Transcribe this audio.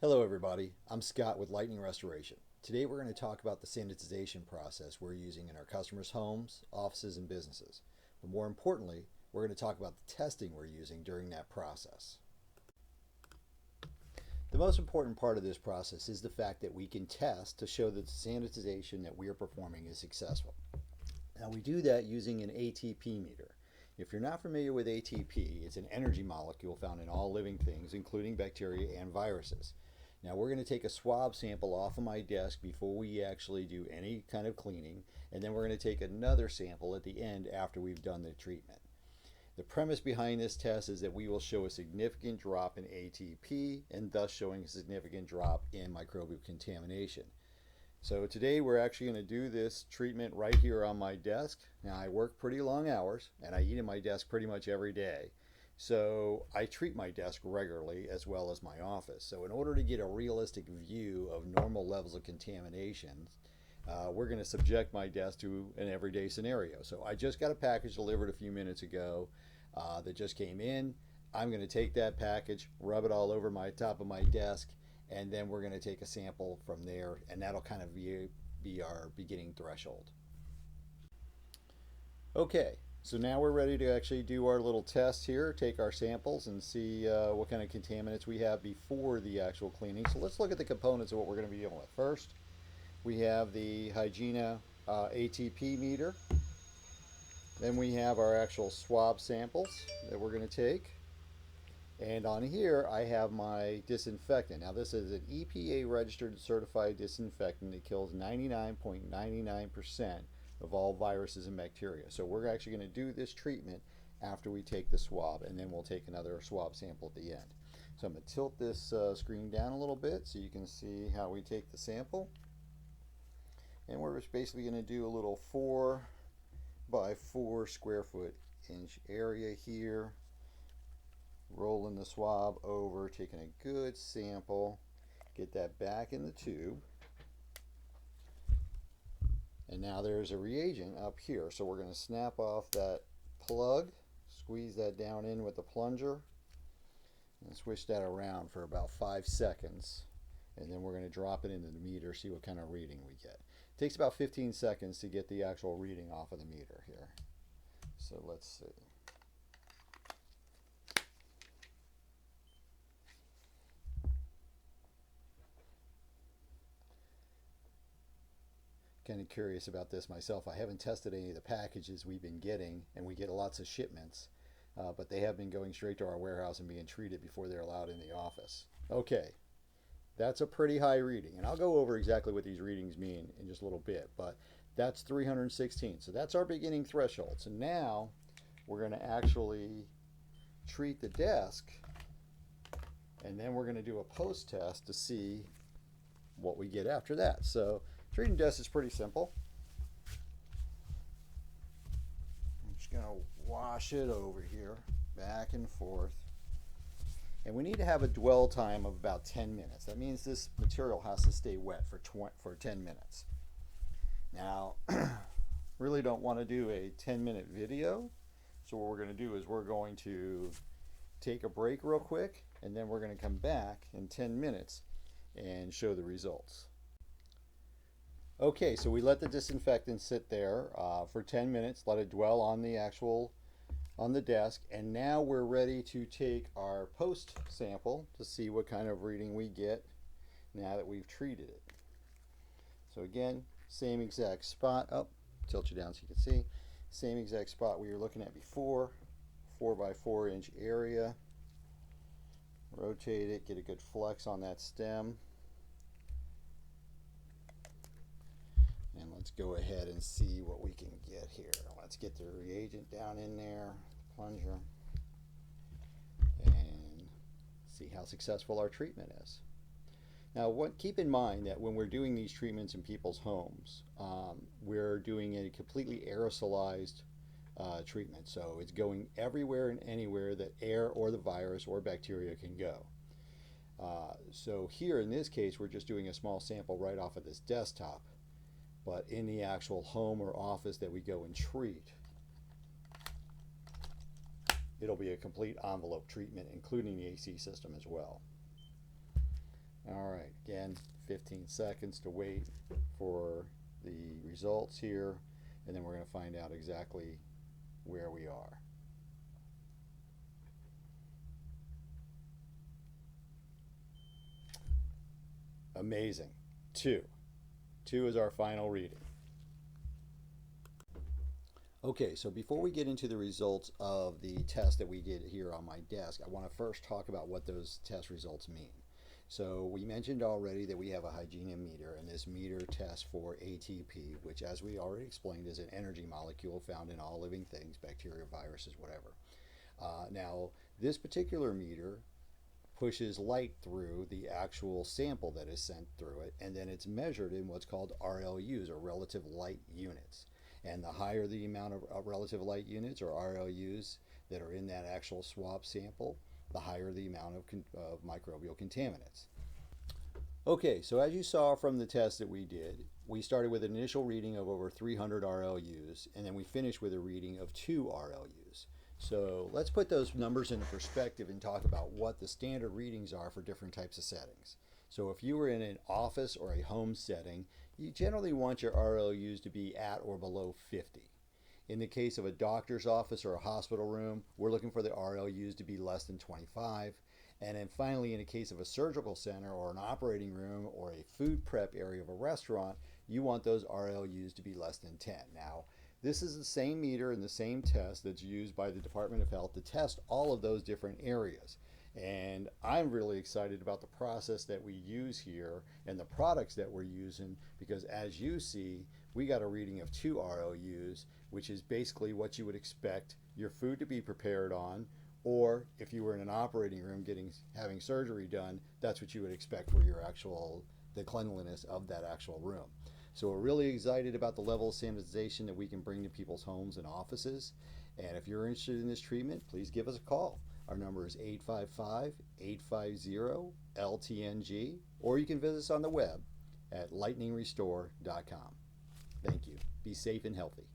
Hello everybody, I'm Scott with Lightning Restoration. Today we're going to talk about the sanitization process we're using in our customers' homes, offices, and businesses. But more importantly, we're going to talk about the testing we're using during that process. The most important part of this process is the fact that we can test to show that the sanitization that we are performing is successful. Now we do that using an ATP meter. If you're not familiar with ATP, it's an energy molecule found in all living things, including bacteria and viruses. Now we're going to take a swab sample off of my desk before we actually do any kind of cleaning, and then we're going to take another sample at the end after we've done the treatment. The premise behind this test is that we will show a significant drop in ATP and thus showing a significant drop in microbial contamination. So today we're actually going to do this treatment right here on my desk. Now I work pretty long hours and I eat at my desk pretty much every day. So I treat my desk regularly as well as my office. So in order to get a realistic view of normal levels of contamination, we're going to subject my desk to an everyday scenario. So I just got a package delivered a few minutes ago that just came in. I'm going to take that package, rub it all over my top of my desk, and then we're going to take a sample from there, and that'll kind of be our beginning threshold. Okay, so now we're ready to actually do our little test here, take our samples and see what kind of contaminants we have before the actual cleaning. So let's look at the components of what we're going to be dealing with. First, we have the Hygiena ATP meter. Then we have our actual swab samples that we're going to take. And on here I have my disinfectant. Now this is an EPA registered certified disinfectant that kills 99.99% of all viruses and bacteria. So we're actually going to do this treatment after we take the swab, and then we'll take another swab sample at the end. So I'm going to tilt this screen down a little bit so you can see how we take the sample. And we're just basically going to do a little 4 by 4 square foot inch area here. Rolling the swab over, taking a good sample, get that back in the tube. And now there's a reagent up here. So we're going to snap off that plug, squeeze that down in with the plunger, and switch that around for about 5 seconds. And then we're going to drop it into the meter, see what kind of reading we get. It takes about 15 seconds to get the actual reading off of the meter here. So let's see. Kind of curious about this myself. I haven't tested any of the packages we've been getting, and we get lots of shipments, but they have been going straight to our warehouse and being treated before they're allowed in the office. Okay, that's a pretty high reading, and I'll go over exactly what these readings mean in just a little bit, but that's 316. So that's our beginning threshold. So now we're going to actually treat the desk, and then we're going to do a post test to see what we get after that. So treating desk is pretty simple. I'm just going to wash it over here, back and forth. And we need to have a dwell time of about 10 minutes. That means this material has to stay wet for 10 minutes. Now, really don't want to do a 10-minute video. So what we're going to do is we're going to take a break real quick, and then we're going to come back in 10 minutes and show the results. Okay, so we let the disinfectant sit there for 10 minutes, let it dwell on the desk, and now we're ready to take our post sample to see what kind of reading we get now that we've treated it. So again, same exact spot. Oh, tilt you down so you can see. Same exact spot we were looking at before, 4 by 4 inch area. Rotate it, get a good flex on that stem. And let's go ahead and see what we can get here. Let's get the reagent down in there, plunger, and see how successful our treatment is. Now, keep in mind that when we're doing these treatments in people's homes, we're doing a completely aerosolized treatment. So it's going everywhere and anywhere that air or the virus or bacteria can go. So here in this case, we're just doing a small sample right off of this desktop. But in the actual home or office that we go and treat, it'll be a complete envelope treatment, including the AC system as well. All right, again, 15 seconds to wait for the results here, and then we're going to find out exactly where we are. Amazing. 2. 2 is our final reading. Okay, so before we get into the results of the test that we did here on my desk, I want to first talk about what those test results mean. So we mentioned already that we have a hygiene meter, and this meter tests for ATP, which, as we already explained, is an energy molecule found in all living things, bacteria, viruses, whatever. Now, this particular meter pushes light through the actual sample that is sent through it, and then it's measured in what's called RLUs, or relative light units. And the higher the amount of relative light units, or RLUs, that are in that actual swab sample, the higher the amount of microbial contaminants. Okay, so as you saw from the test that we did, we started with an initial reading of over 300 RLUs, and then we finished with a reading of 2 RLUs. So let's put those numbers into perspective and talk about what the standard readings are for different types of settings. So if you were in an office or a home setting, you generally want your RLUs to be at or below 50. In the case of a doctor's office or a hospital room, we're looking for the RLUs to be less than 25. And then finally, in the case of a surgical center or an operating room or a food prep area of a restaurant, you want those RLUs to be less than 10. Now, this is the same meter and the same test that's used by the Department of Health to test all of those different areas. And I'm really excited about the process that we use here and the products that we're using, because as you see, we got a reading of 2 RLUs, which is basically what you would expect your food to be prepared on, or if you were in an operating room having surgery done, that's what you would expect for your the cleanliness of that actual room. So we're really excited about the level of sanitization that we can bring to people's homes and offices. And if you're interested in this treatment, please give us a call. Our number is 855-850-LTNG, or you can visit us on the web at lightningrestore.com. Thank you. Be safe and healthy.